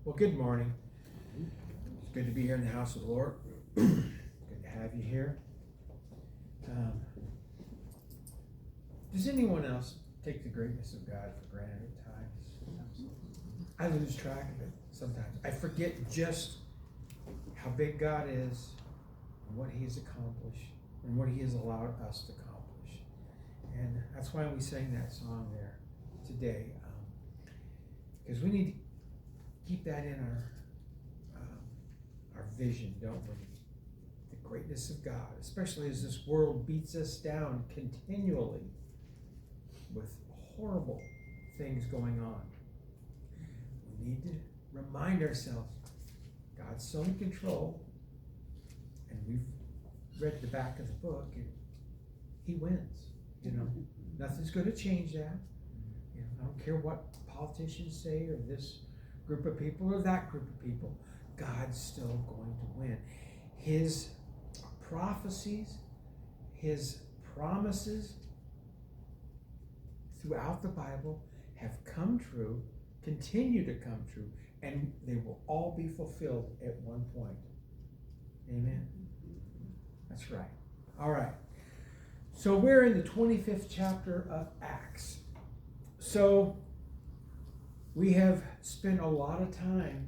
Well, good morning. It's good to be here in the house of the Lord. Good to have you here. Does anyone else take the greatness of God for granted at times? I lose track of it sometimes. I forget just how big God is and what He has accomplished and what He has allowed us to accomplish. And that's why we sang that song there today. Because we need to keep that in our vision, don't we? The greatness of God, especially as this world beats us down continually with horrible things going on. We need to remind ourselves God's still in control, and we've read the back of the book, and He wins. Nothing's going to change that. I don't care what politicians say, or this group of people or that group of people. God's still going to win. His prophecies, His promises throughout the Bible have come true, continue to come true, and they will all be fulfilled at one point. Amen? That's right. All right. So we're in the 25th chapter of Acts. So we have spent a lot of time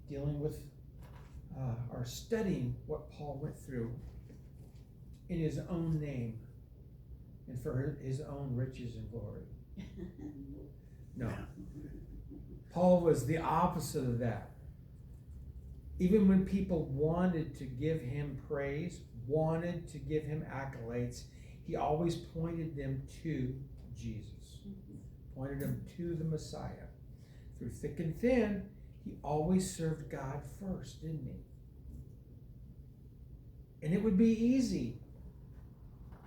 dealing with or studying what Paul went through in his own name and for his own riches and glory. No. Paul was the opposite of that. Even when people wanted to give him praise, wanted to give him accolades, he always pointed them to Jesus. Pointed them to the Messiah. Through thick and thin, he always served God first, didn't he? And it would be easy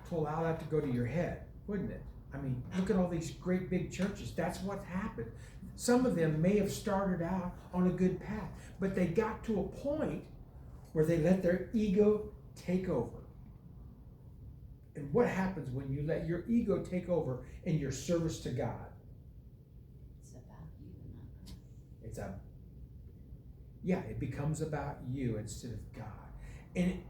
to allow that to go to your head, wouldn't it? I mean, look at all these great big churches. That's what happened. Some of them may have started out on a good path, but they got to a point where they let their ego take over. And what happens when you let your ego take over in your service to God? It's about you, not God. It becomes about you instead of God. And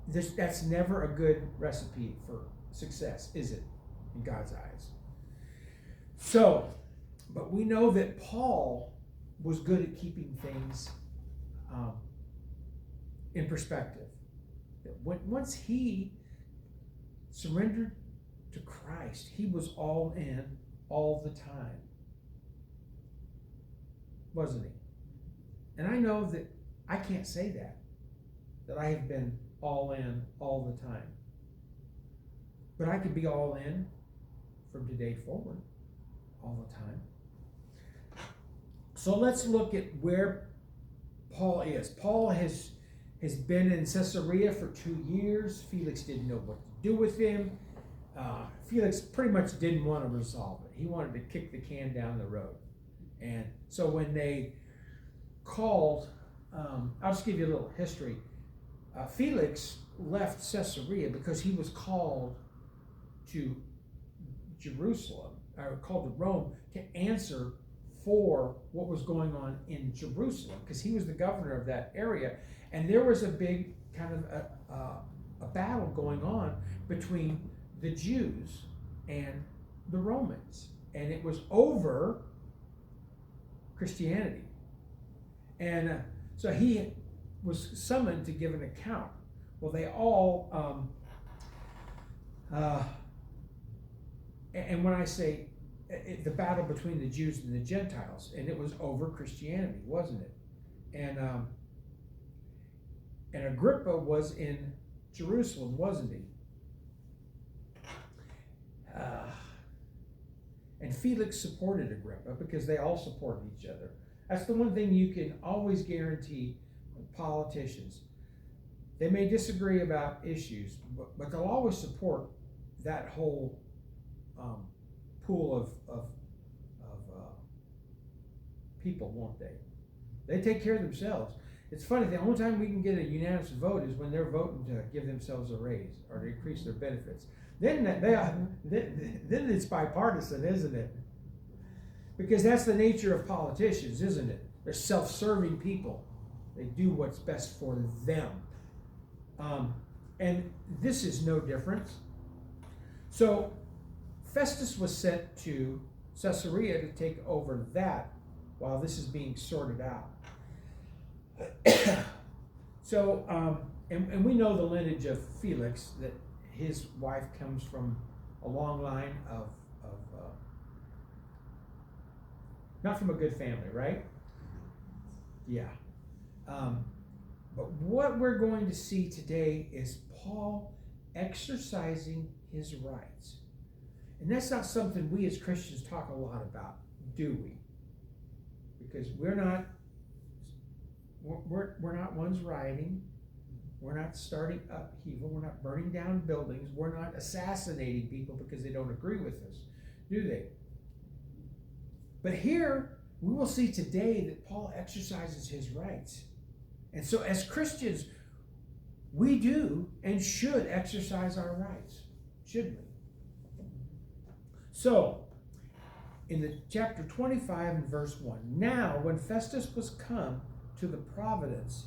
that's never a good recipe for success, is it? In God's eyes. So, but we know that Paul was good at keeping things in perspective. That once he surrendered to Christ, he was all in all the time. Wasn't he? And I know that I can't say that I have been all in all the time. But I could be all in from today forward all the time. So let's look at where Paul is. Paul has been in Caesarea for 2 years. Felix didn't know what to do with him. Felix pretty much didn't want to resolve it. He wanted to kick the can down the road. And so when they called, I'll just give you a little history. Felix left Caesarea because he was called to Jerusalem, or called to Rome, to answer for what was going on in Jerusalem, because he was the governor of that area. And there was a big kind of a battle going on between the Jews and the Romans. And it was over Christianity. And so he was summoned to give an account. Well, they all, and when I say the battle between the Jews and the Gentiles, and it was over Christianity, wasn't it? And Agrippa was in Jerusalem, wasn't he? And Felix supported Agrippa because they all supported each other. That's the one thing you can always guarantee with politicians. They may disagree about issues, but they'll always support that whole pool of people, won't they? They take care of themselves. It's funny, the only time we can get a unanimous vote is when they're voting to give themselves a raise or to increase their benefits. Then it's bipartisan, isn't it? Because that's the nature of politicians, isn't it? They're self-serving people. They do what's best for them. And this is no different. So Festus was sent to Caesarea to take over that while this is being sorted out. So, and we know the lineage of Felix, that his wife comes from a long line of not from a good family, right? Yeah. But what we're going to see today is Paul exercising his rights. And that's not something we as Christians talk a lot about, do we? Because we're not ones rioting. We're not starting upheaval. We're not burning down buildings. We're not assassinating people because they don't agree with us, do they? But here, we will see today that Paul exercises his rights. And so as Christians, we do and should exercise our rights, shouldn't we? So, in the chapter 25 and verse 1, now when Festus was come to the province,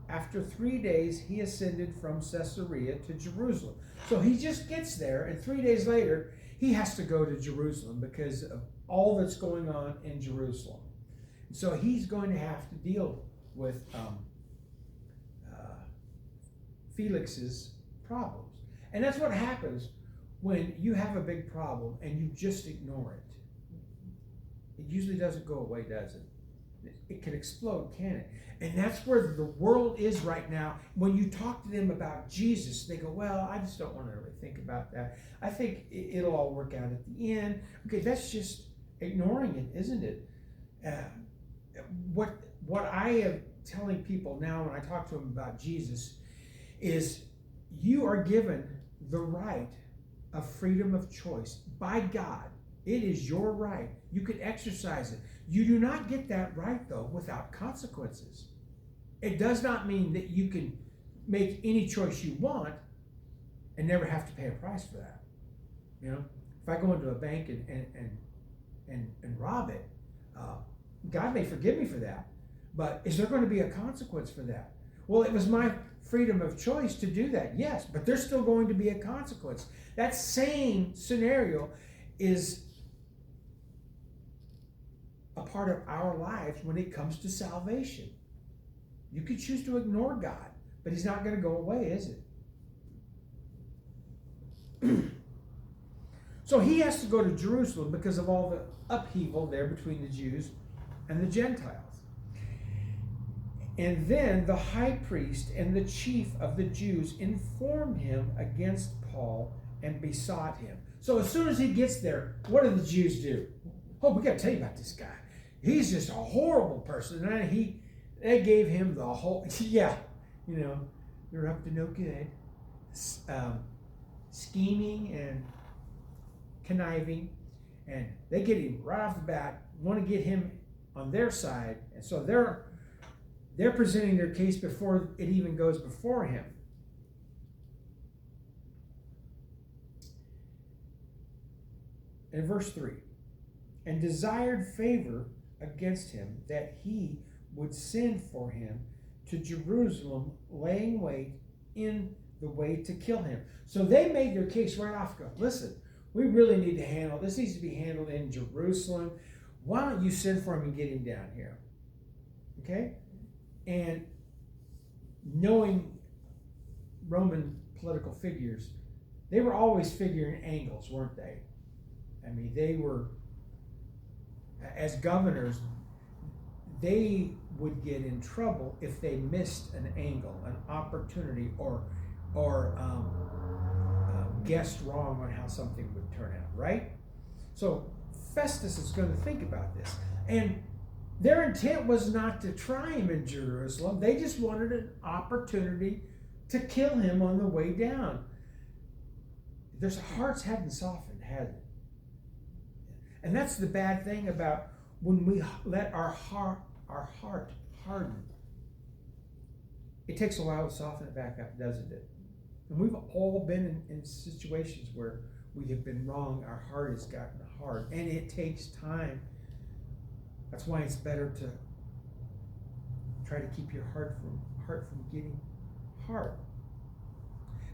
after 3 days he ascended from Caesarea to Jerusalem. So he just gets there, and 3 days later he has to go to Jerusalem because of all that's going on in Jerusalem. So he's going to have to deal with Felix's problems. And that's what happens when you have a big problem and you just ignore it. It usually doesn't go away, does it? It can explode, can it? And that's where the world is right now. When you talk to them about Jesus, they go, well, I just don't want to really think about that. I think it'll all work out at the end. Okay, that's just ignoring it, isn't it? What I am telling people now when I talk to them about Jesus is you are given the right of freedom of choice by God. It is your right. You can exercise it. You do not get that right, though, without consequences. It does not mean that you can make any choice you want and never have to pay a price for that. You know, if I go into a bank and rob it, God may forgive me for that, but is there going to be a consequence for that? Well, it was my freedom of choice to do that, yes, but there's still going to be a consequence. That same scenario is a part of our lives when it comes to salvation. You could choose to ignore God, but he's not going to go away, is it? So he has to go to Jerusalem because of all the upheaval there between the Jews and the Gentiles. And then the high priest and the chief of the Jews informed him against Paul and besought him. So as soon as he gets there, what do the Jews do? Oh, we got to tell you about this guy. He's just a horrible person. And they gave him the whole, yeah, you know, you're up to no good. Scheming and conniving. And they get him right off the bat, want to get him on their side. And so they're presenting their case before it even goes before him. In verse 3, and desired favor against him that he would send for him to Jerusalem, laying wait in the way to kill him. So they made their case right off. Go, listen, we really need to handle this. Needs to be handled in Jerusalem. Why don't you send for him and get him down here? Okay? And knowing Roman political figures, they were always figuring angles, weren't they? I mean, they were, as governors, they would get in trouble if they missed an angle, an opportunity, or guessed wrong on how something would turn out, right? So Festus is going to think about this. And their intent was not to try him in Jerusalem. They just wanted an opportunity to kill him on the way down. Their hearts hadn't softened, had it? And that's the bad thing about when we let our heart harden. It takes a while to soften it back up, doesn't it? And we've all been in situations where we have been wrong. Our heart has gotten hard, and it takes time. That's why it's better to try to keep your heart from getting hard.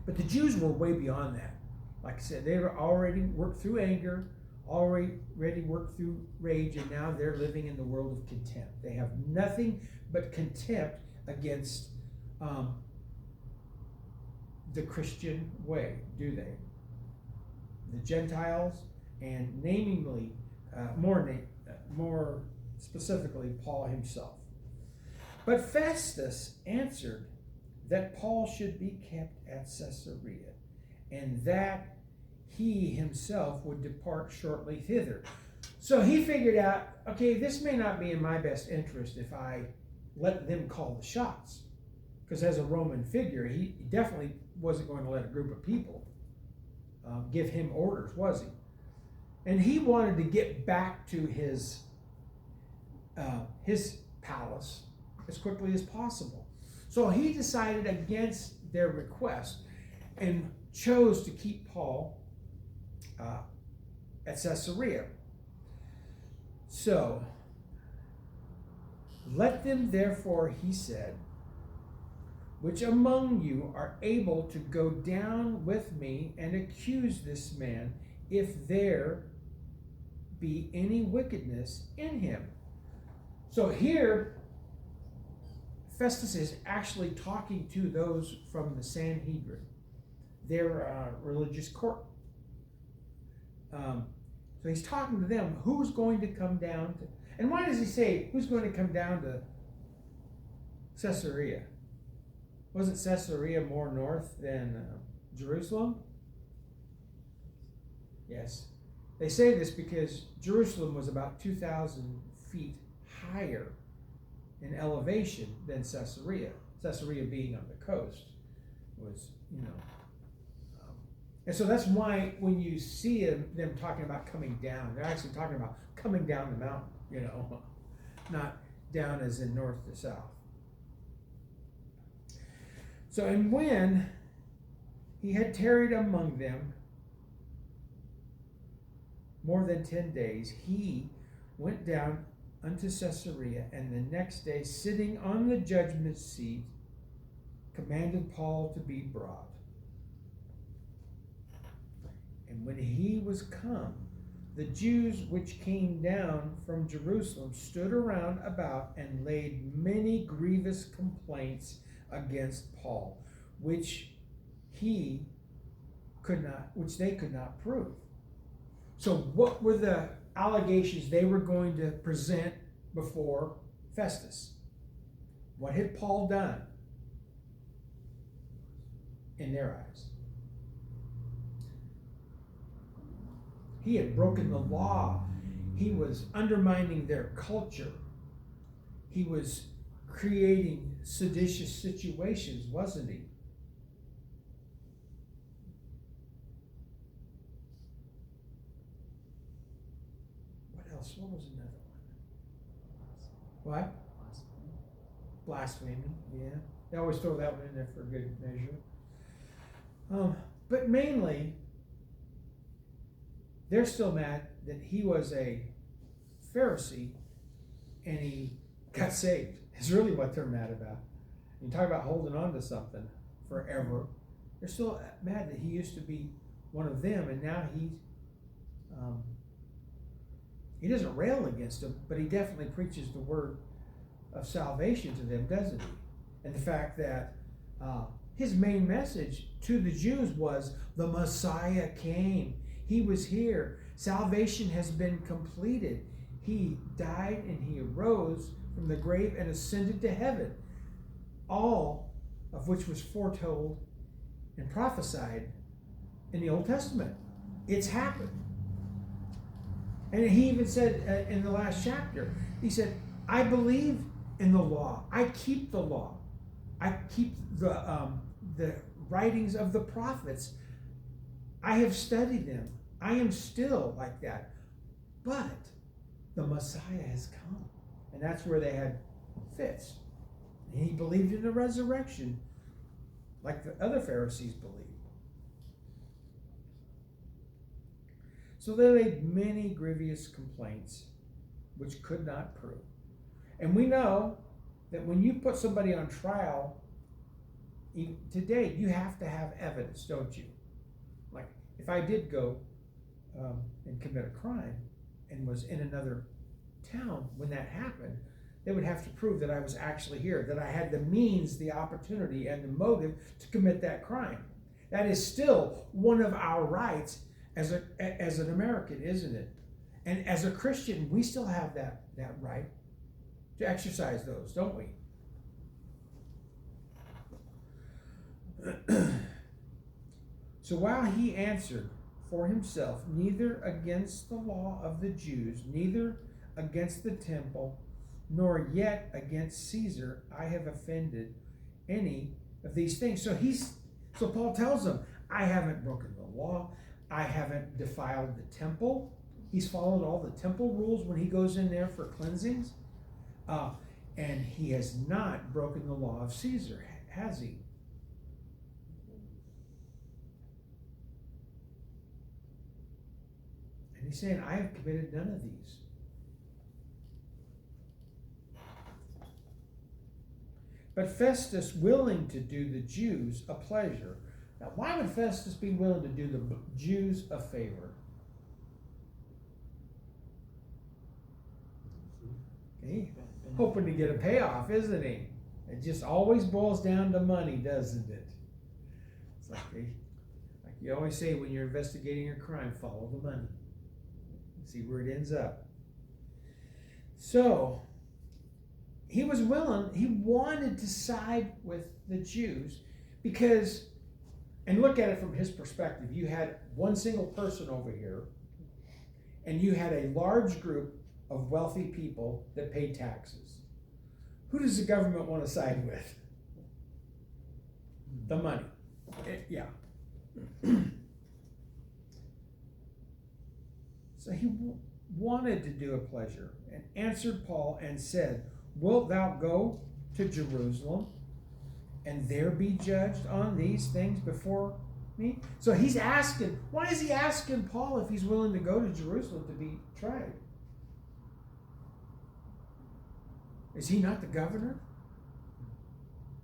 But the Jews were way beyond that. Like I said, they were already worked through anger, already worked through rage, and now they're living in the world of contempt. They have nothing but contempt against the Christian way, do they? The Gentiles, and namely, more specifically, Paul himself. But Festus answered that Paul should be kept at Caesarea, and that he himself would depart shortly thither. So he figured out, okay, this may not be in my best interest if I let them call the shots. Because as a Roman figure, he definitely wasn't going to let a group of people give him orders, was he? And he wanted to get back to his palace as quickly as possible. So he decided against their request and chose to keep Paul at Caesarea. So, let them therefore, he said, which among you are able to go down with me and accuse this man, if there be any wickedness in him. So here, Festus is actually talking to those from the Sanhedrin, their religious court. So he's talking to them. Who's going to come down to, and why does he say who's going to come down to Caesarea? Wasn't Caesarea more north than Jerusalem? Yes. They say this because Jerusalem was about 2,000 feet higher in elevation than Caesarea. Caesarea being on the coast was, and so that's why when you see them talking about coming down, they're actually talking about coming down the mountain, not down as in north to south. So, and when he had tarried among them more than 10 days, he went down unto Caesarea, and the next day, sitting on the judgment seat, commanded Paul to be brought. And when he was come, the Jews which came down from Jerusalem stood around about and laid many grievous complaints against Paul, which they could not prove. So what were the allegations they were going to present before Festus? What had Paul done in their eyes? He had broken the law. He was undermining their culture. He was creating seditious situations, wasn't he? What else? What was another one? What? Blasphemy. Yeah. They always throw that one in there for good measure. But mainly, they're still mad that he was a Pharisee and he got saved. It's really what they're mad about. You talk about holding on to something forever. They're still mad that he used to be one of them, and now he doesn't rail against them, but he definitely preaches the word of salvation to them, doesn't he? And the fact that his main message to the Jews was the Messiah came. He was here. Salvation has been completed. He died and he arose from the grave and ascended to heaven. All of which was foretold and prophesied in the Old Testament. It's happened. And he even said in the last chapter, he said, I believe in the law. I keep the law. I keep the writings of the prophets. I have studied them. I am still like that. But the Messiah has come. And that's where they had fits. And he believed in the resurrection like the other Pharisees believed. So they laid many grievous complaints which could not prove. And we know that when you put somebody on trial, today you have to have evidence, don't you? Like if I did go and commit a crime and was in another town when that happened, they would have to prove that I was actually here, that I had the means, the opportunity, and the motive to commit that crime. That is still one of our rights as an American, isn't it? And as a Christian, we still have that right to exercise those, don't we? So while he answered for himself, neither against the law of the Jews, neither against the temple, nor yet against Caesar, I have offended any of these things. So Paul tells them, I haven't broken the law. I haven't defiled the temple. He's followed all the temple rules when he goes in there for cleansings. And he has not broken the law of Caesar, has he? And he's saying, I have committed none of these. But Festus, willing to do the Jews a pleasure. Now, why would Festus be willing to do the Jews a favor? Okay. Hoping to get a payoff, isn't he? It just always boils down to money, doesn't it? It's like you always say when you're investigating a crime, follow the money. See where it ends up. So, he was willing, he wanted to side with the Jews because, and look at it from his perspective, you had one single person over here, and you had a large group of wealthy people that paid taxes. Who does the government want to side with? The money. Yeah. So he wanted to do a pleasure and answered Paul and said, wilt thou go to Jerusalem and there be judged on these things before me? So he's asking, why is he asking Paul if he's willing to go to Jerusalem to be tried? Is he not the governor?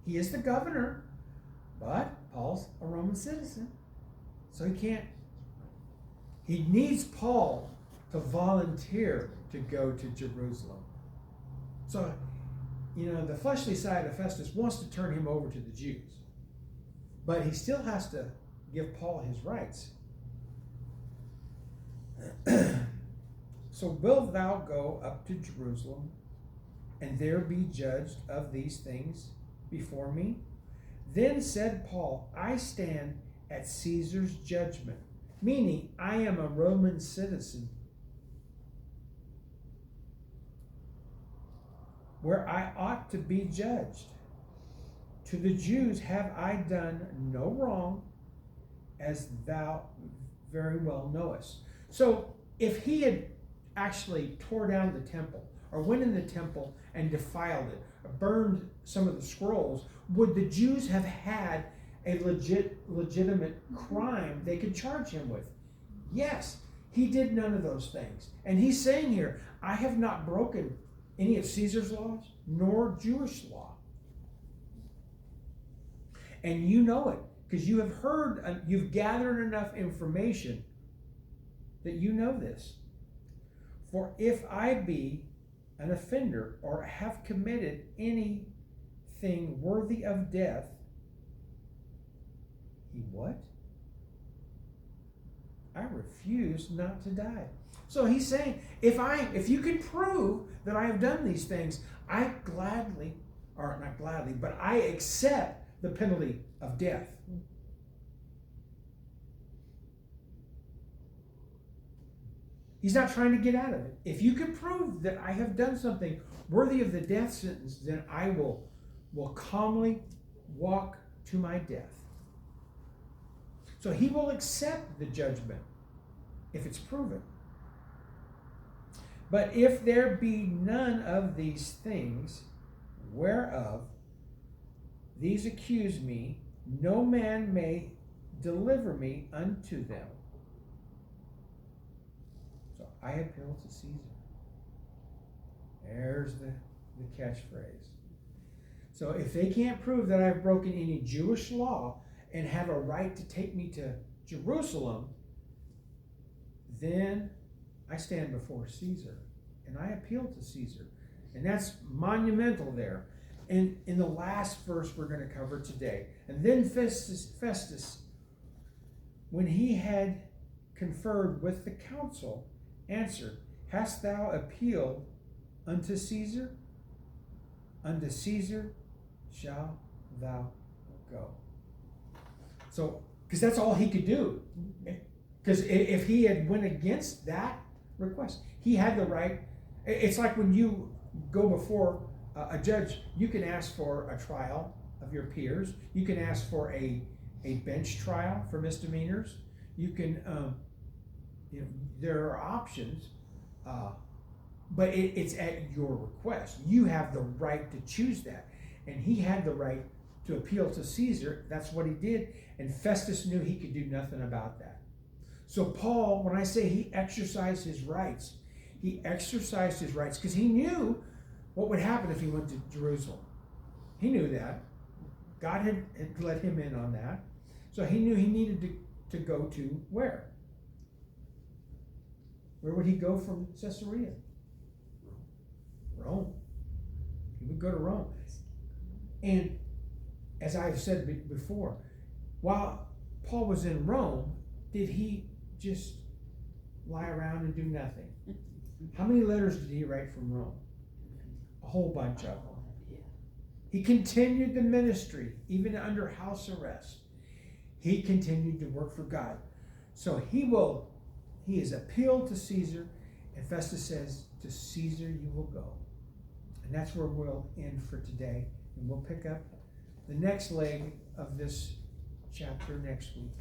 He is the governor, but Paul's a Roman citizen, so he can't. He needs Paul to volunteer to go to Jerusalem. So, the fleshly side of Festus wants to turn him over to the Jews, but he still has to give Paul his rights. So, wilt thou go up to Jerusalem and there be judged of these things before me? Then said Paul, I stand at Caesar's judgment, meaning I am a Roman citizen, where I ought to be judged. To the Jews have I done no wrong, as thou very well knowest. So if he had actually tore down the temple, or went in the temple and defiled it, or burned some of the scrolls, would the Jews have had a legitimate crime they could charge him with? Yes, he did none of those things. And he's saying here, I have not broken any of Caesar's laws, nor Jewish law. And you know it, because you have heard, you've gathered enough information that you know this. For if I be an offender, or have committed anything worthy of death, he what? I refuse not to die. So he's saying, if you can prove that I have done these things, I gladly, or not gladly, but I accept the penalty of death. He's not trying to get out of it. If you can prove that I have done something worthy of the death sentence, then I will calmly walk to my death. So he will accept the judgment if it's proven. But if there be none of these things whereof these accuse me, no man may deliver me unto them. So I appeal to Caesar. There's the catchphrase. So if they can't prove that I've broken any Jewish law and have a right to take me to Jerusalem, then I stand before Caesar and I appeal to Caesar. And that's monumental there. And in the last verse we're going to cover today, and then Festus, when he had conferred with the council, answered, Hast thou appealed unto Caesar? Unto Caesar shall thou go. So, because that's all he could do. Because if he had went against that request, he had the right. It's like when you go before a judge, you can ask for a trial of your peers. You can ask for a bench trial for misdemeanors. You can, there are options, but it's at your request. You have the right to choose that. And he had the right to appeal to Caesar. That's what he did. And Festus knew he could do nothing about that. So Paul, when I say he exercised his rights because he knew what would happen if he went to Jerusalem. He knew that. God had let him in on that. So he knew he needed to go to where? Where would he go from Caesarea? Rome. He would go to Rome. And as I've said before, while Paul was in Rome, did he just lie around and do nothing? How many letters did he write from Rome? A whole bunch of them. He continued the ministry, even under house arrest. He continued to work for God. So he is appealed to Caesar, and Festus says, to Caesar you will go. And that's where we'll end for today. And we'll pick up the next leg of this chapter next week.